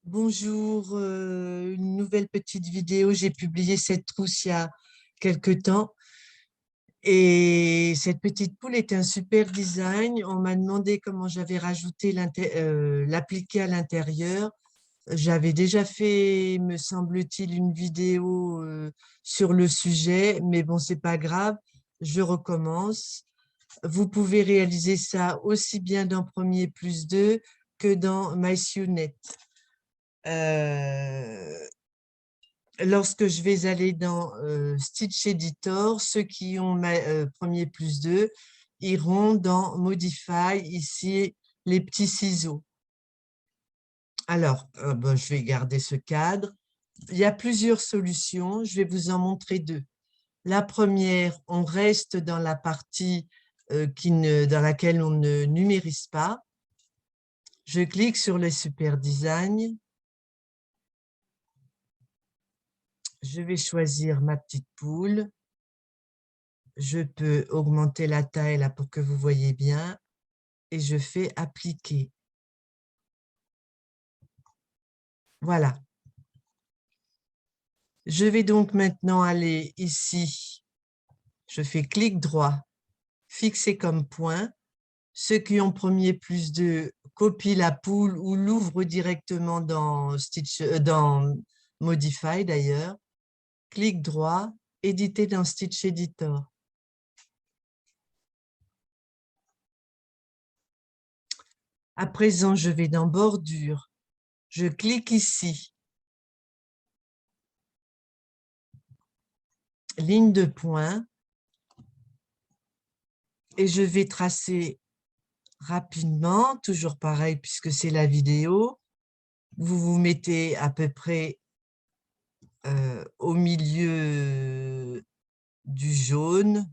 Bonjour, une nouvelle petite vidéo. J'ai publié cette trousse il y a quelque temps et cette petite poule est un super design. On m'a demandé comment j'avais rajouté l'appliqué à l'intérieur. J'avais déjà fait, me semble-t-il, une vidéo sur le sujet, mais bon, c'est pas grave, je recommence. Vous pouvez réaliser ça aussi bien dans Premier Plus 2 que dans MySewNet. Euh, Lorsque je vais aller dans Stitch Editor, ceux qui ont Premier Plus 2 iront dans Modify, ici, les petits ciseaux. Alors, bon, je vais garder ce cadre. Il y a plusieurs solutions, je vais vous en montrer deux. La première, on reste dans la partie dans laquelle on ne numérise pas. Je clique sur le Super Design. Je vais choisir ma petite poule. Je peux augmenter la taille là pour que vous voyez bien et je fais appliquer. Voilà. Je vais donc maintenant aller ici. Je fais clic droit, fixer comme point. Ceux qui ont Premier Plus 2 copient la poule ou l'ouvrent directement dans Modify d'ailleurs. Clic droit, éditer dans Stitch Editor. À présent, je vais dans bordure. Je clique ici. Ligne de pointe. Et je vais tracer rapidement, toujours pareil puisque c'est la vidéo. Vous vous mettez à peu près au milieu du jaune.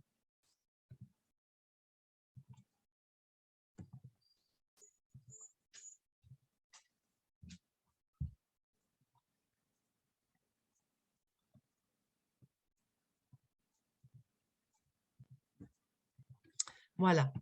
Voilà.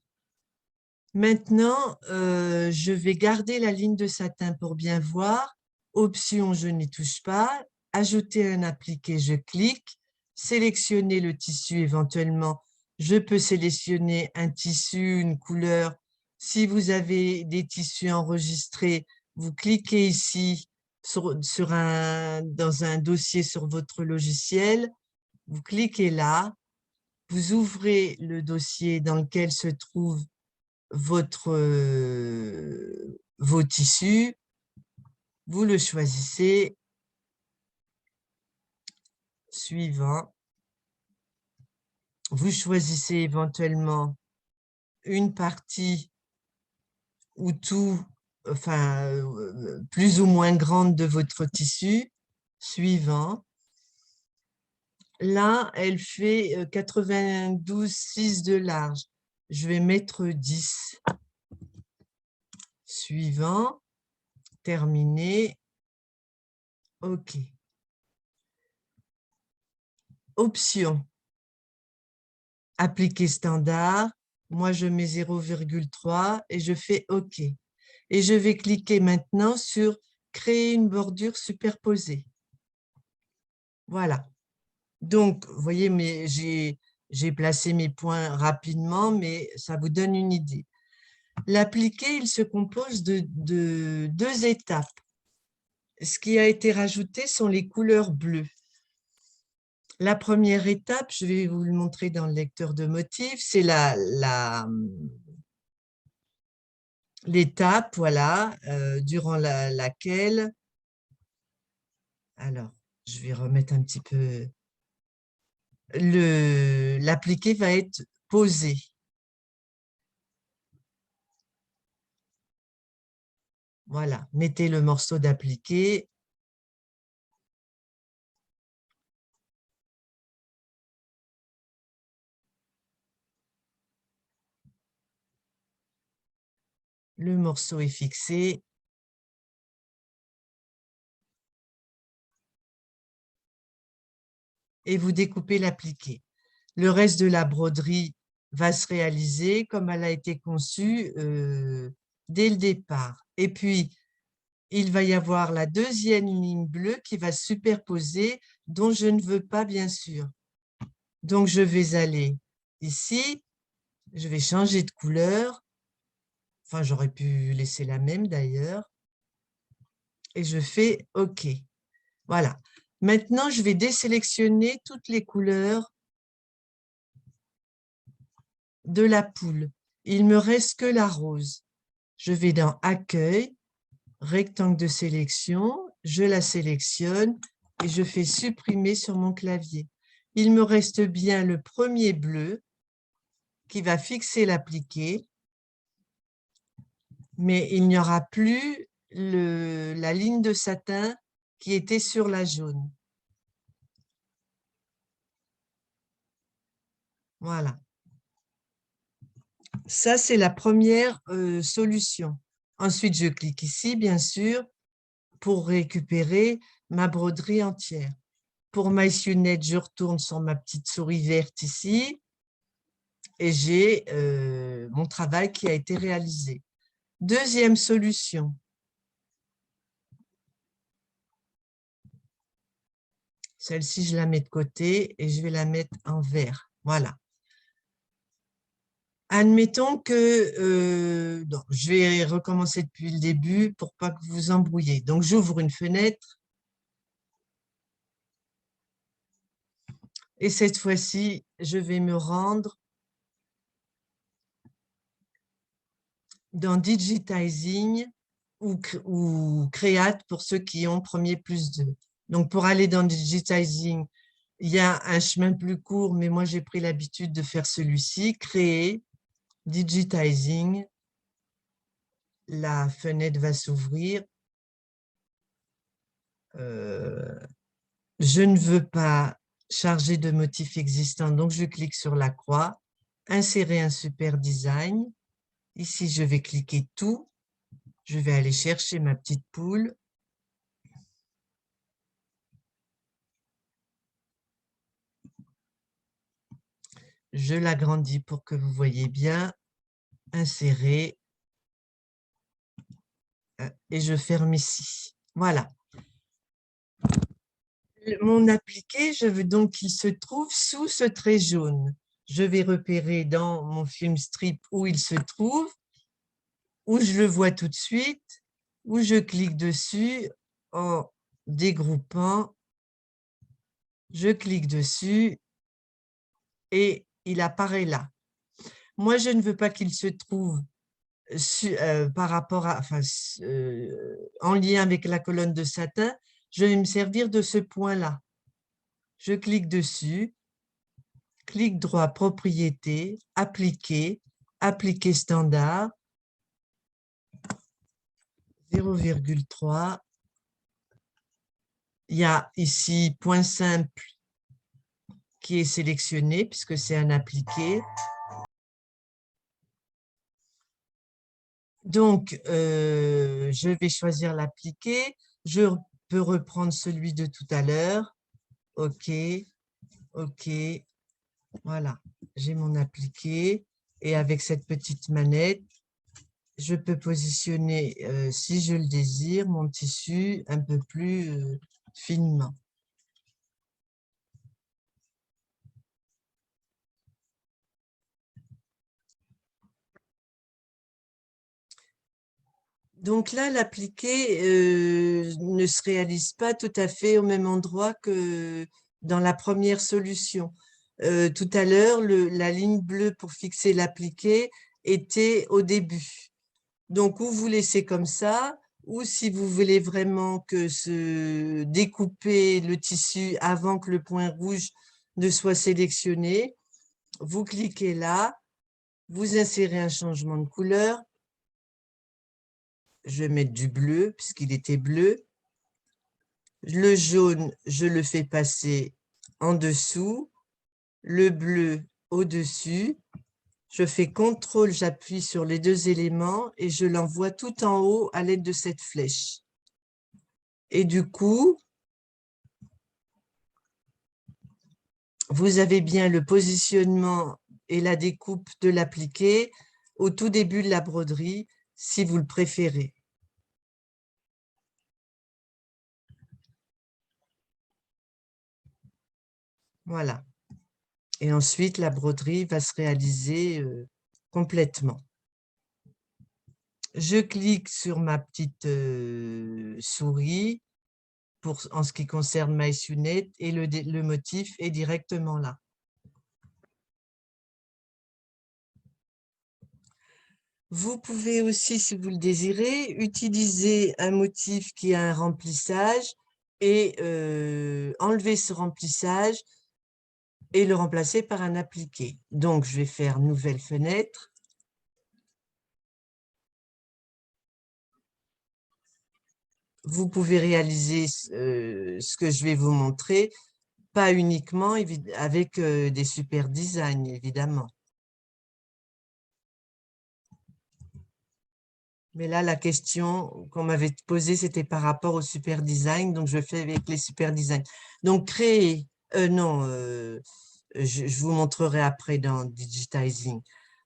Maintenant, je vais garder la ligne de satin pour bien voir. Option, je n'y touche pas. Ajouter un appliqué, je clique. Sélectionner le tissu éventuellement. Je peux sélectionner un tissu, une couleur. Si vous avez des tissus enregistrés, vous cliquez ici dans un dossier sur votre logiciel. Vous cliquez là. Vous ouvrez le dossier dans lequel se trouve vos tissus, vous le choisissez, suivant. Vous choisissez éventuellement une partie ou tout, enfin, plus ou moins grande de votre tissu, suivant. Là, elle fait 92,6 de large. Je vais mettre 10. Suivant, terminé, OK. Option, appliquer standard. Moi, je mets 0,3 et je fais OK. Et je vais cliquer maintenant sur créer une bordure superposée. Voilà. Donc, vous voyez, j'ai placé mes points rapidement, mais ça vous donne une idée. L'appliqué, il se compose de deux étapes. Ce qui a été rajouté sont les couleurs bleues. La première étape, je vais vous le montrer dans le lecteur de motifs, c'est l'étape, voilà, durant laquelle, alors, je vais remettre un petit peu, l'appliqué va être posé. Voilà, mettez le morceau d'appliqué. Le morceau est fixé. Et vous découpez l'appliqué. Le reste de la broderie va se réaliser comme elle a été conçue dès le départ. Et puis, il va y avoir la deuxième ligne bleue qui va se superposer, dont je ne veux pas, bien sûr. Donc, je vais aller ici, je vais changer de couleur. Enfin, j'aurais pu laisser la même d'ailleurs. Et je fais OK. Voilà. Maintenant, je vais désélectionner toutes les couleurs de la poule. Il me reste que la rose. Je vais dans Accueil, rectangle de sélection, je la sélectionne et je fais supprimer sur mon clavier. Il me reste bien le premier bleu qui va fixer l'appliqué, mais il n'y aura plus la ligne de satin qui était sur la jaune. Voilà. Ça, c'est la première solution. Ensuite, je clique ici, bien sûr, pour récupérer ma broderie entière. Pour MySunnet, je retourne sur ma petite souris verte ici et j'ai mon travail qui a été réalisé. Deuxième solution. Celle-ci, je la mets de côté et je vais la mettre en vert. Voilà. Admettons que... non, je vais recommencer depuis le début pour pas que vous vous embrouillez. Donc, j'ouvre une fenêtre. Et cette fois-ci, je vais me rendre dans Digitizing ou Create pour ceux qui ont premier plus 2. Donc, pour aller dans Digitizing, il y a un chemin plus court, mais moi, j'ai pris l'habitude de faire celui-ci. Créer, Digitizing. La fenêtre va s'ouvrir. Je ne veux pas charger de motifs existants, donc je clique sur la croix. Insérer un super design. Ici, je vais cliquer tout. Je vais aller chercher ma petite poule. Je l'agrandis pour que vous voyez bien. Insérer. Et je ferme ici. Voilà. Mon appliqué, je veux donc qu'il se trouve sous ce trait jaune. Je vais repérer dans mon film strip où il se trouve, où je le vois tout de suite, où je clique dessus en dégroupant. Je clique dessus et il apparaît là. Moi, je ne veux pas qu'il se trouve par rapport à, enfin, en lien avec la colonne de satin. Je vais me servir de ce point-là. Je clique dessus, clic droit, propriété, appliquer, appliquer standard, 0,3. Il y a ici point simple qui est sélectionné puisque c'est un appliqué. Donc, je vais choisir l'appliqué. Je peux reprendre celui de tout à l'heure. OK, OK. Voilà, j'ai mon appliqué. Et avec cette petite manette, je peux positionner, si je le désire, mon tissu un peu plus finement. Donc là, l'appliqué ne se réalise pas tout à fait au même endroit que dans la première solution. Tout à l'heure, la ligne bleue pour fixer l'appliqué était au début. Donc, ou vous laissez comme ça, ou si vous voulez vraiment que se découper le tissu avant que le point rouge ne soit sélectionné, vous cliquez là, vous insérez un changement de couleur. Je vais mettre du bleu puisqu'il était bleu. Le jaune, je le fais passer en dessous. Le bleu au-dessus. Je fais CTRL, j'appuie sur les deux éléments et je l'envoie tout en haut à l'aide de cette flèche. Et du coup, vous avez bien le positionnement et la découpe de l'appliqué au tout début de la broderie, si vous le préférez. Voilà. Et ensuite, la broderie va se réaliser complètement. Je clique sur ma petite souris en ce qui concerne MySUNET et le motif est directement là. Vous pouvez aussi, si vous le désirez, utiliser un motif qui a un remplissage et enlever ce remplissage et le remplacer par un appliqué. Donc, je vais faire nouvelle fenêtre. Vous pouvez réaliser ce que je vais vous montrer, pas uniquement avec des super designs, évidemment. Mais là, la question qu'on m'avait posée, c'était par rapport au super design, donc je fais avec les super designs. Donc, créer, non, je vous montrerai après dans Digitizing.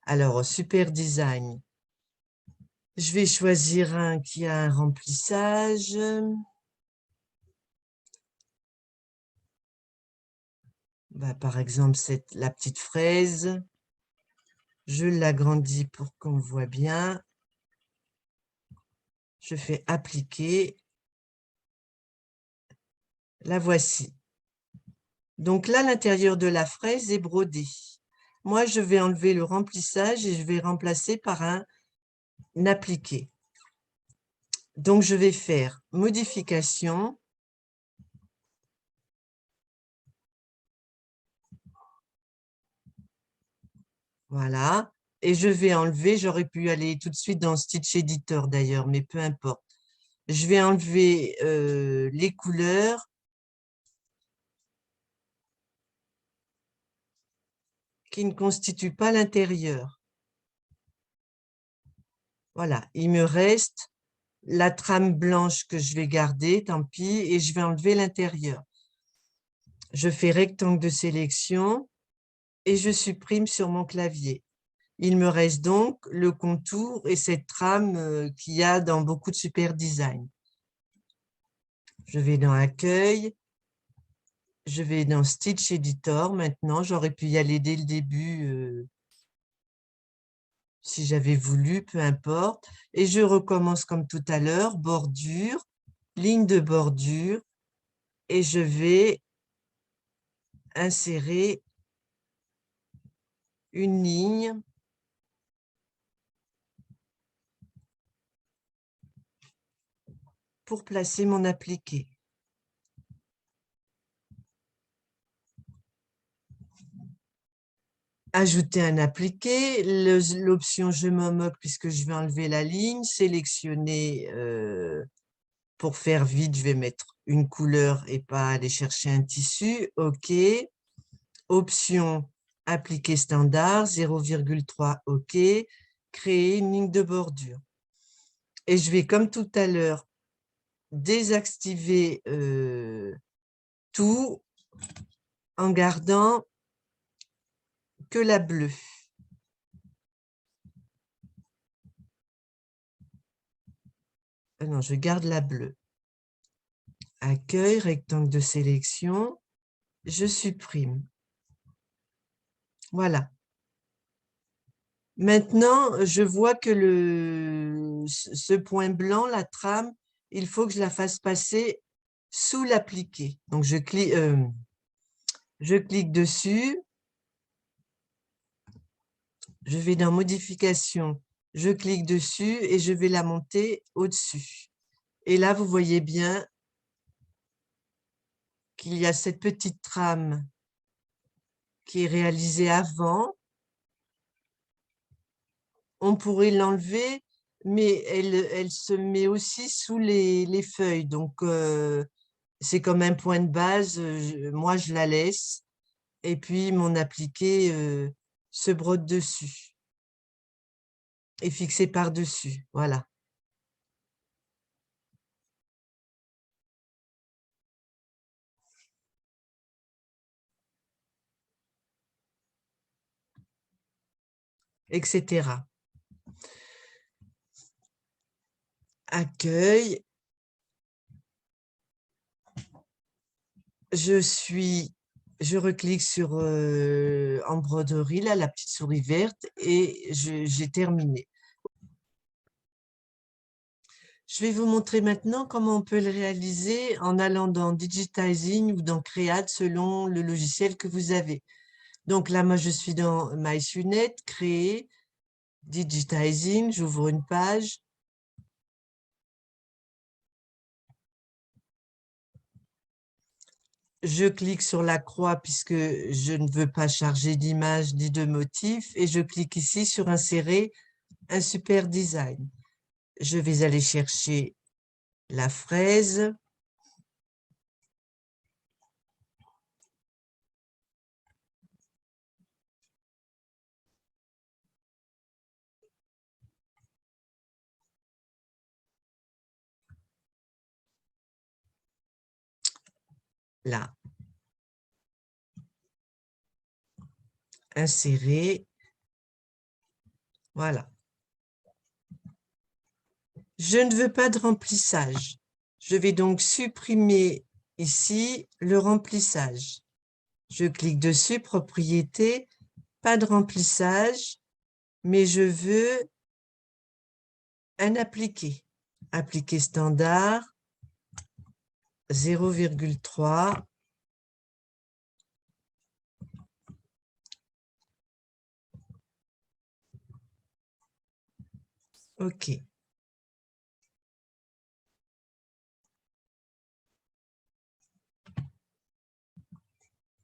Alors, super design. Je vais choisir un qui a un remplissage. Bah, par exemple, la petite fraise. Je l'agrandis pour qu'on voit bien. Je fais appliquer. La voici. Donc là, l'intérieur de la fraise est brodé. Moi, je vais enlever le remplissage et je vais remplacer par un appliqué. Donc, je vais faire modification. Voilà. Et je vais enlever, j'aurais pu aller tout de suite dans Stitch Editor d'ailleurs, mais peu importe. Je vais enlever les couleurs qui ne constituent pas l'intérieur. Voilà, il me reste la trame blanche que je vais garder, tant pis, et je vais enlever l'intérieur. Je fais rectangle de sélection et je supprime sur mon clavier. Il me reste donc le contour et cette trame qu'il y a dans beaucoup de super design. Je vais dans Accueil, je vais dans Stitch Editor maintenant. J'aurais pu y aller dès le début si j'avais voulu, peu importe. Et je recommence comme tout à l'heure, bordure, ligne de bordure, et je vais insérer une ligne pour placer mon appliqué. Ajouter un appliqué, l'option je me moque puisque je vais enlever la ligne, sélectionner pour faire vite, je vais mettre une couleur et pas aller chercher un tissu, OK. Option appliquer standard, 0,3, OK. Créer une ligne de bordure. Et je vais comme tout à l'heure désactiver tout en gardant que la bleue. Non, je garde la bleue. Accueil, rectangle de sélection, je supprime. Voilà. Maintenant, je vois que ce point blanc, la trame, il faut que je la fasse passer sous l'appliqué. Donc, je clique dessus. Je vais dans Modification. Je clique dessus et je vais la monter au-dessus. Et là, vous voyez bien qu'il y a cette petite trame qui est réalisée avant. On pourrait l'enlever, mais elle se met aussi sous les feuilles. Donc, c'est comme un point de base. Moi, je la laisse. Et puis, mon appliqué se brode dessus et fixé par-dessus. Voilà. Etc. Accueil. Je suis je reclique sur en broderie, là, la petite souris verte, et j'ai terminé. Je vais vous montrer maintenant comment on peut le réaliser en allant dans Digitizing ou dans Create selon le logiciel que vous avez. Donc là, moi, je suis dans MySUNET, Créer, Digitizing, j'ouvre une page. Je clique sur la croix puisque je ne veux pas charger d'image ni de motif et je clique ici sur Insérer un super design. Je vais aller chercher la fraise. Là. Insérer. Voilà. Je ne veux pas de remplissage. Je vais donc supprimer ici le remplissage. Je clique dessus, propriété, pas de remplissage, mais je veux un appliqué. Appliqué standard, 0,3. OK.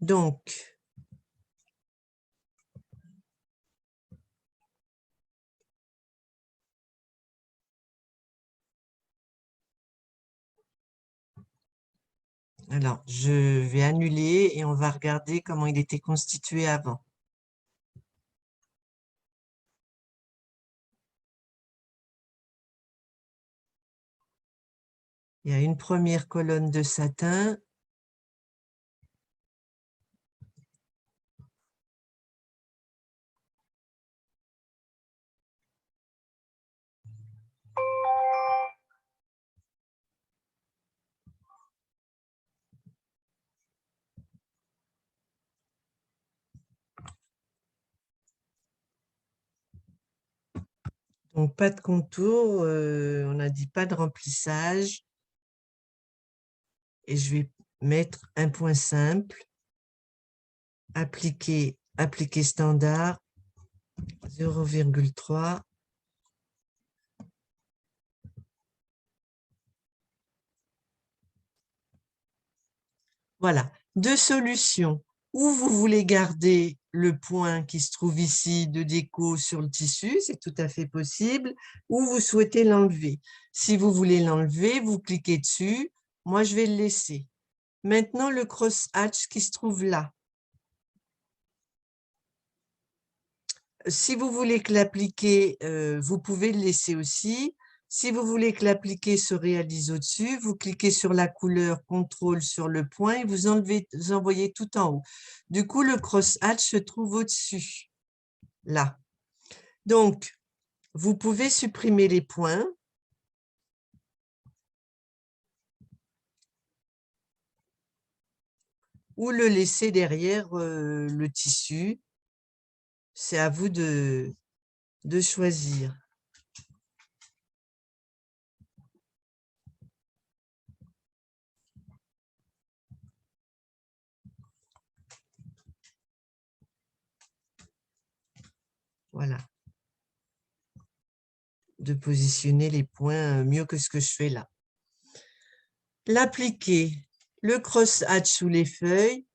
Donc, alors, je vais annuler et on va regarder comment il était constitué avant. Il y a une première colonne de satin. Donc, pas de contour, on a dit pas de remplissage. Et je vais mettre un point simple, appliquer standard, 0,3. Voilà, deux solutions. Ou vous voulez garder le point qui se trouve ici de déco sur le tissu, c'est tout à fait possible, ou vous souhaitez l'enlever. Si vous voulez l'enlever, vous cliquez dessus. Moi, je vais le laisser. Maintenant, le cross-hatch qui se trouve là. Si vous voulez que l'appliquer, vous pouvez le laisser aussi. Si vous voulez que l'appliquer se réalise au-dessus, vous cliquez sur la couleur CTRL sur le point et vous envoyez tout en haut. Du coup, le cross-hatch se trouve au-dessus, là. Donc, vous pouvez supprimer les points. Ou le laisser derrière le tissu. C'est à vous de choisir. Voilà. De positionner les points mieux que ce que je fais là. L'appliquer, le cross-hatch sous les feuilles,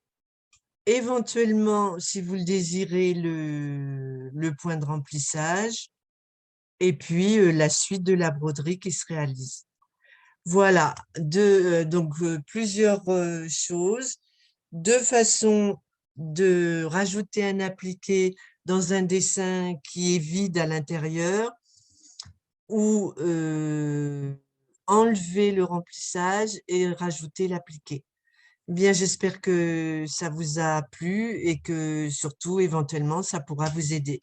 éventuellement, si vous le désirez, le point de remplissage, et puis la suite de la broderie qui se réalise. Voilà, donc plusieurs choses, deux façons de rajouter un appliqué dans un dessin qui est vide à l'intérieur ou enlever le remplissage et rajouter l'appliqué. Bien, j'espère que ça vous a plu et que surtout, éventuellement, ça pourra vous aider.